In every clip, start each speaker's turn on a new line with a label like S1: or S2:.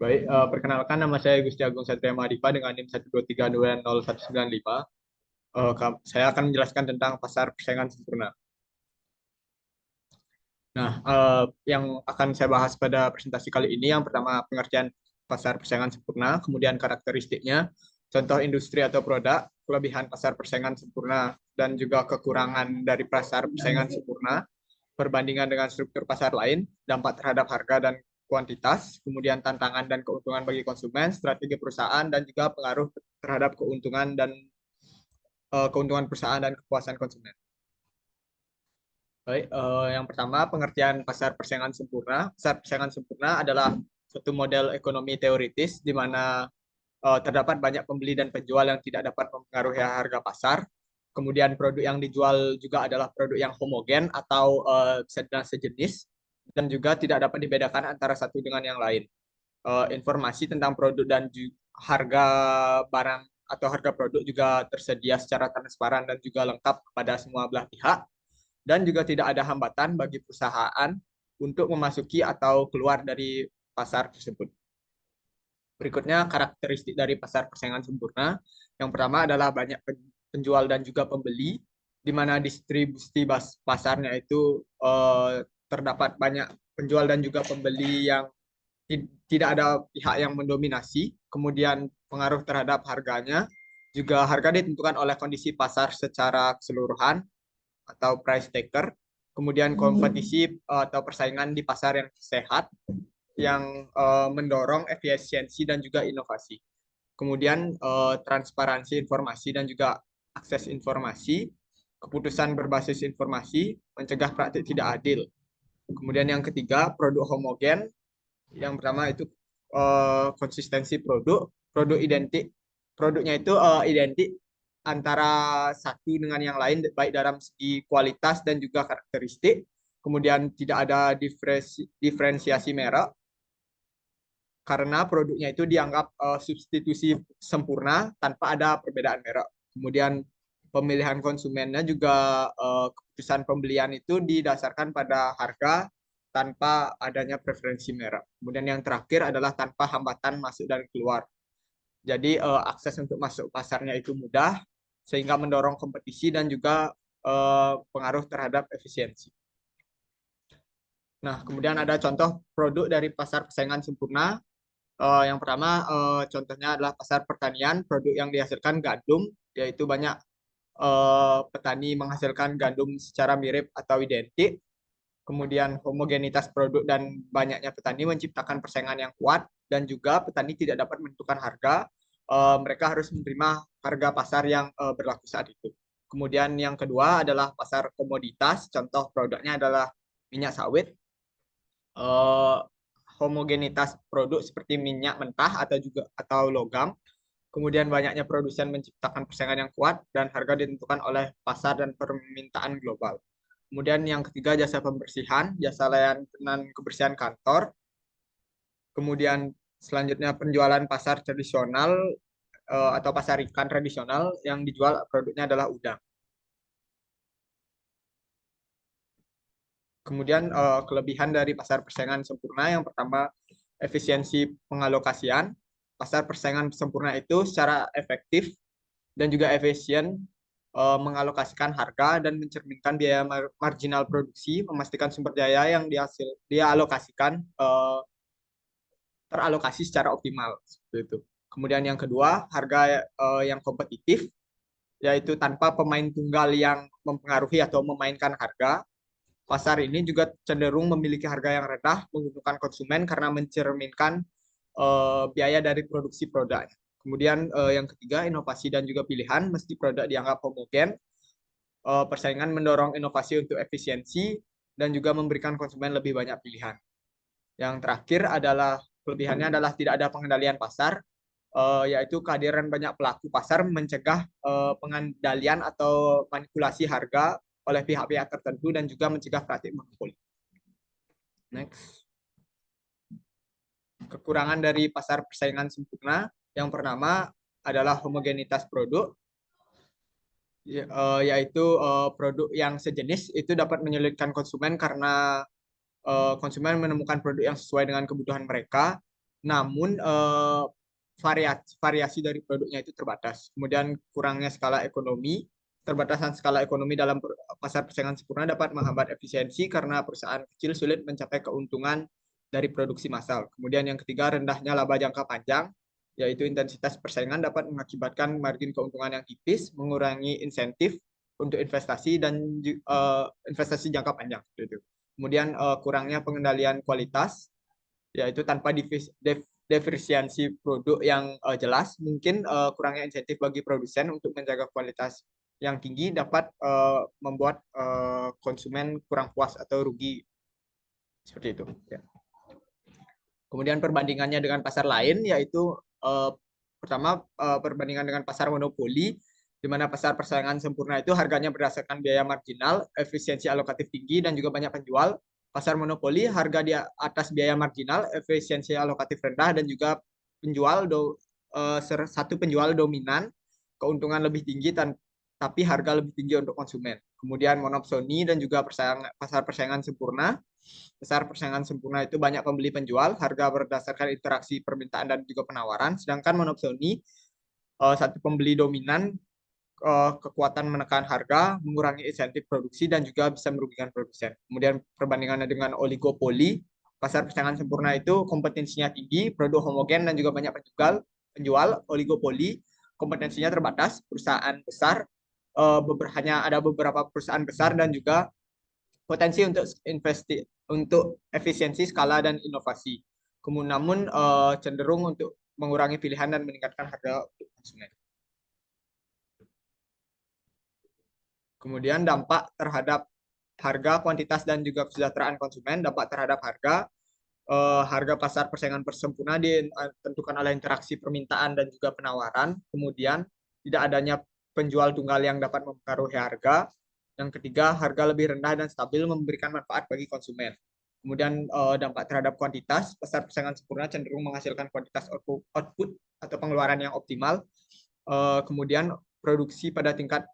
S1: Baik, perkenalkan nama saya Gusti Agung Satria Mahadipa dengan NIM 123200195. Saya akan menjelaskan tentang pasar persaingan sempurna. Nah, yang akan saya bahas pada presentasi kali ini, yang pertama pengertian pasar persaingan sempurna, kemudian karakteristiknya, contoh industri atau produk, kelebihan pasar persaingan sempurna, dan juga kekurangan dari pasar persaingan sempurna, perbandingan dengan struktur pasar lain, dampak terhadap harga dan kuantitas, kemudian tantangan dan keuntungan bagi konsumen, strategi perusahaan, dan juga pengaruh terhadap keuntungan perusahaan dan kepuasan konsumen. Baik, yang pertama pengertian pasar persaingan sempurna. Pasar persaingan sempurna adalah suatu model ekonomi teoritis di mana terdapat banyak pembeli dan penjual yang tidak dapat mempengaruhi harga pasar. Kemudian produk yang dijual juga adalah produk yang homogen atau sejenis dan juga tidak dapat dibedakan antara satu dengan yang lain. Informasi tentang produk dan harga barang atau harga produk juga tersedia secara transparan dan juga lengkap kepada semua belah pihak dan juga tidak ada hambatan bagi perusahaan untuk memasuki atau keluar dari pasar tersebut. Berikutnya karakteristik dari pasar persaingan sempurna. Yang pertama adalah banyak penjual dan juga pembeli, di mana distribusi pasarnya itu terdapat banyak penjual dan juga pembeli yang tidak ada pihak yang mendominasi. Kemudian pengaruh terhadap harganya, juga harga ditentukan oleh kondisi pasar secara keseluruhan atau price taker. Kemudian kompetisi atau persaingan di pasar yang sehat, yang mendorong efisiensi dan juga inovasi. Kemudian transparansi informasi dan juga akses informasi, keputusan berbasis informasi, mencegah praktik tidak adil. Kemudian yang ketiga, produk homogen. Yang pertama itu konsistensi produk identik, produknya itu identik antara satu dengan yang lain, baik dalam segi kualitas dan juga karakteristik. Kemudian tidak ada diferensiasi merek, karena produknya itu dianggap substitusi sempurna tanpa ada perbedaan merek. Kemudian pemilihan konsumennya juga keputusan pembelian itu didasarkan pada harga tanpa adanya preferensi merek. Kemudian yang terakhir adalah tanpa hambatan masuk dan keluar. Jadi akses untuk masuk pasarnya itu mudah sehingga mendorong kompetisi dan juga pengaruh terhadap efisiensi. Nah, kemudian ada contoh produk dari pasar persaingan sempurna. Yang pertama contohnya adalah pasar pertanian, produk yang dihasilkan gandum, yaitu banyak petani menghasilkan gandum secara mirip atau identik. Kemudian homogenitas produk dan banyaknya petani menciptakan persaingan yang kuat dan juga petani tidak dapat menentukan harga. Mereka harus menerima harga pasar yang berlaku saat itu. Kemudian yang kedua adalah pasar komoditas, contoh produknya adalah minyak sawit. Eh, Homogenitas produk seperti minyak mentah atau logam. Kemudian banyaknya produsen menciptakan persaingan yang kuat dan harga ditentukan oleh pasar dan permintaan global. Kemudian yang ketiga jasa pembersihan, jasa layanan kebersihan kantor. Kemudian selanjutnya penjualan pasar tradisional atau pasar ikan tradisional yang dijual produknya adalah udang. Kemudian kelebihan dari pasar persaingan sempurna yang pertama efisiensi pengalokasian. Pasar persaingan sempurna itu secara efektif dan juga efisien mengalokasikan harga dan mencerminkan biaya marginal produksi, memastikan sumber daya yang dialokasikan teralokasi secara optimal seperti itu. Kemudian yang kedua, harga yang kompetitif, yaitu tanpa pemain tunggal yang mempengaruhi atau memainkan harga. Pasar ini juga cenderung memiliki harga yang rendah, menguntungkan konsumen karena mencerminkan biaya dari produksi produk. Kemudian yang ketiga, inovasi dan juga pilihan, meski produk dianggap homogen, persaingan mendorong inovasi untuk efisiensi dan juga memberikan konsumen lebih banyak pilihan. Yang terakhir adalah kelebihannya adalah tidak ada pengendalian pasar, yaitu kehadiran banyak pelaku pasar mencegah pengendalian atau manipulasi harga oleh pihak-pihak tertentu dan juga mencegah praktik monopoli. Next. Kekurangan dari pasar persaingan sempurna yang pertama adalah homogenitas produk, yaitu produk yang sejenis itu dapat menyulitkan konsumen karena konsumen menemukan produk yang sesuai dengan kebutuhan mereka. namun variasi dari produknya itu terbatas. Kemudian kurangnya skala ekonomi, terbatasan skala ekonomi dalam pasar persaingan sempurna dapat menghambat efisiensi karena perusahaan kecil sulit mencapai keuntungan dari produksi massal. Kemudian yang ketiga, rendahnya laba jangka panjang, yaitu intensitas persaingan dapat mengakibatkan margin keuntungan yang tipis, mengurangi insentif untuk investasi dan investasi jangka panjang. Kemudian kurangnya pengendalian kualitas, yaitu tanpa diferensiasi produk yang jelas, mungkin kurangnya insentif bagi produsen untuk menjaga kualitas yang tinggi dapat membuat konsumen kurang puas atau rugi seperti itu. Ya. Kemudian perbandingannya dengan pasar lain, yaitu pertama perbandingan dengan pasar monopoli, di mana pasar persaingan sempurna itu harganya berdasarkan biaya marginal, efisiensi alokatif tinggi, dan juga banyak penjual. Pasar monopoli harga di atas biaya marginal, efisiensi alokatif rendah, dan juga satu penjual dominan, keuntungan lebih tinggi tapi harga lebih tinggi untuk konsumen. Kemudian monopsoni dan juga pasar persaingan sempurna. Pasar persaingan sempurna itu banyak pembeli penjual, harga berdasarkan interaksi permintaan dan juga penawaran. Sedangkan monopsoni satu pembeli dominan, kekuatan menekan harga, mengurangi insentif produksi, dan juga bisa merugikan produsen. Kemudian perbandingannya dengan oligopoli, pasar persaingan sempurna itu kompetensinya tinggi, produk homogen, dan juga banyak penjual. Oligopoli, kompetensinya terbatas, perusahaan besar, hanya ada beberapa perusahaan besar, dan juga potensi untuk efisiensi skala dan inovasi. Namun cenderung untuk mengurangi pilihan dan meningkatkan harga untuk konsumen. Kemudian dampak terhadap harga, kuantitas, dan juga kesejahteraan konsumen. Dampak terhadap harga pasar persaingan sempurna ditentukan oleh interaksi permintaan dan juga penawaran. Kemudian tidak adanya penjual tunggal yang dapat mempengaruhi harga. Yang ketiga, harga lebih rendah dan stabil memberikan manfaat bagi konsumen. Kemudian dampak terhadap kuantitas, pasar persaingan sempurna cenderung menghasilkan kuantitas output atau pengeluaran yang optimal. Kemudian produksi pada tingkat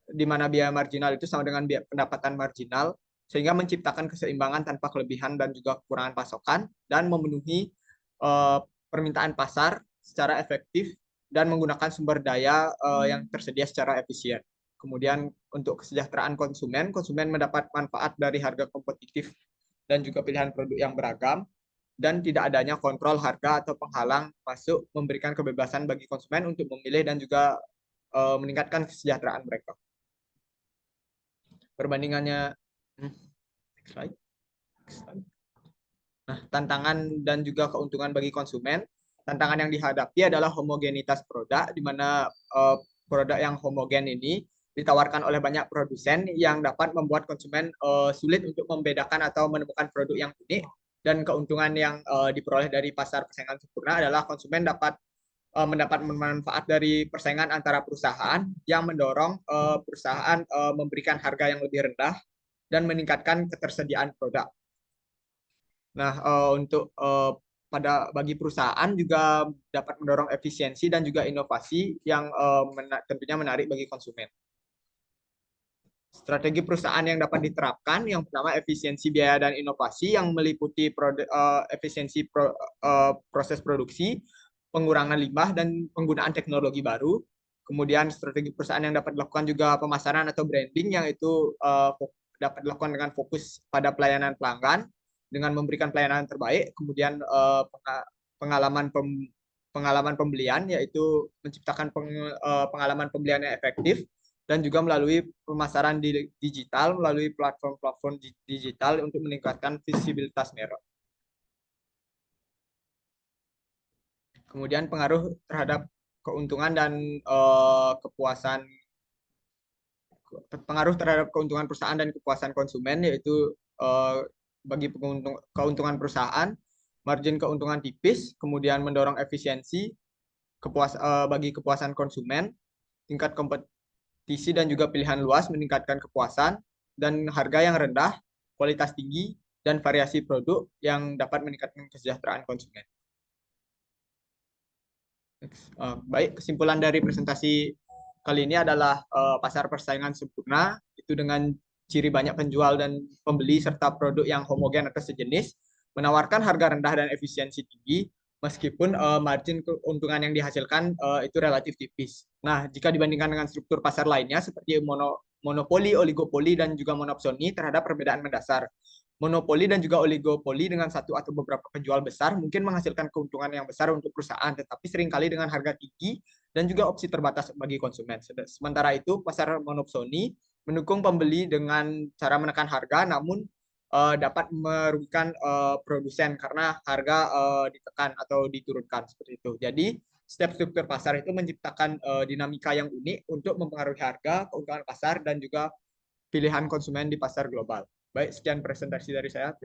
S1: di mana biaya marginal itu sama dengan biaya pendapatan marginal, sehingga menciptakan keseimbangan tanpa kelebihan dan juga kekurangan pasokan, dan memenuhi permintaan pasar secara efektif dan menggunakan sumber daya yang tersedia secara efisien. Kemudian untuk kesejahteraan konsumen mendapat manfaat dari harga kompetitif dan juga pilihan produk yang beragam, dan tidak adanya kontrol harga atau penghalang masuk memberikan kebebasan bagi konsumen untuk memilih dan juga meningkatkan kesejahteraan mereka. Perbandingannya, next slide. Nah, tantangan dan juga keuntungan bagi konsumen. Tantangan yang dihadapi adalah homogenitas produk, di mana produk yang homogen ini ditawarkan oleh banyak produsen yang dapat membuat konsumen sulit untuk membedakan atau menemukan produk yang unik. Dan keuntungan yang diperoleh dari pasar persaingan sempurna adalah konsumen dapat mendapat manfaat dari persaingan antara perusahaan yang mendorong perusahaan memberikan harga yang lebih rendah dan meningkatkan ketersediaan produk. Nah, bagi perusahaan juga dapat mendorong efisiensi dan juga inovasi yang tentunya menarik bagi konsumen. Strategi perusahaan yang dapat diterapkan, yang pertama efisiensi biaya dan inovasi yang meliputi efisiensi proses produksi, pengurangan limbah, dan penggunaan teknologi baru. Kemudian strategi perusahaan yang dapat dilakukan juga pemasaran atau branding, yang itu dapat dilakukan dengan fokus pada pelayanan pelanggan dengan memberikan pelayanan terbaik. Kemudian pengalaman pembelian, yaitu menciptakan pengalaman pembelian yang efektif, dan juga melalui pemasaran digital melalui platform-platform digital untuk meningkatkan visibilitas merek. Kemudian pengaruh terhadap keuntungan dan pengaruh terhadap keuntungan perusahaan dan kepuasan konsumen, yaitu bagi keuntungan perusahaan, margin keuntungan tipis, kemudian mendorong efisiensi, bagi kepuasan konsumen, tingkat kompetisi dan juga pilihan luas meningkatkan kepuasan, dan harga yang rendah, kualitas tinggi, dan variasi produk yang dapat meningkatkan kesejahteraan konsumen. Baik, kesimpulan dari presentasi kali ini adalah pasar persaingan sempurna itu dengan ciri banyak penjual dan pembeli serta produk yang homogen atau sejenis, menawarkan harga rendah dan efisiensi tinggi, meskipun margin keuntungan yang dihasilkan itu relatif tipis. Nah, jika dibandingkan dengan struktur pasar lainnya seperti monopoli, oligopoli, dan juga monopsoni terhadap perbedaan mendasar. Monopoli dan juga oligopoli dengan satu atau beberapa penjual besar mungkin menghasilkan keuntungan yang besar untuk perusahaan, tetapi seringkali dengan harga tinggi dan juga opsi terbatas bagi konsumen. Sementara itu, pasar monopsoni mendukung pembeli dengan cara menekan harga, namun dapat merugikan produsen karena harga ditekan atau diturunkan seperti itu. Jadi setiap struktur pasar itu menciptakan dinamika yang unik untuk mempengaruhi harga, keuntungan pasar, dan juga pilihan konsumen di pasar global. Baik, sekian presentasi dari saya.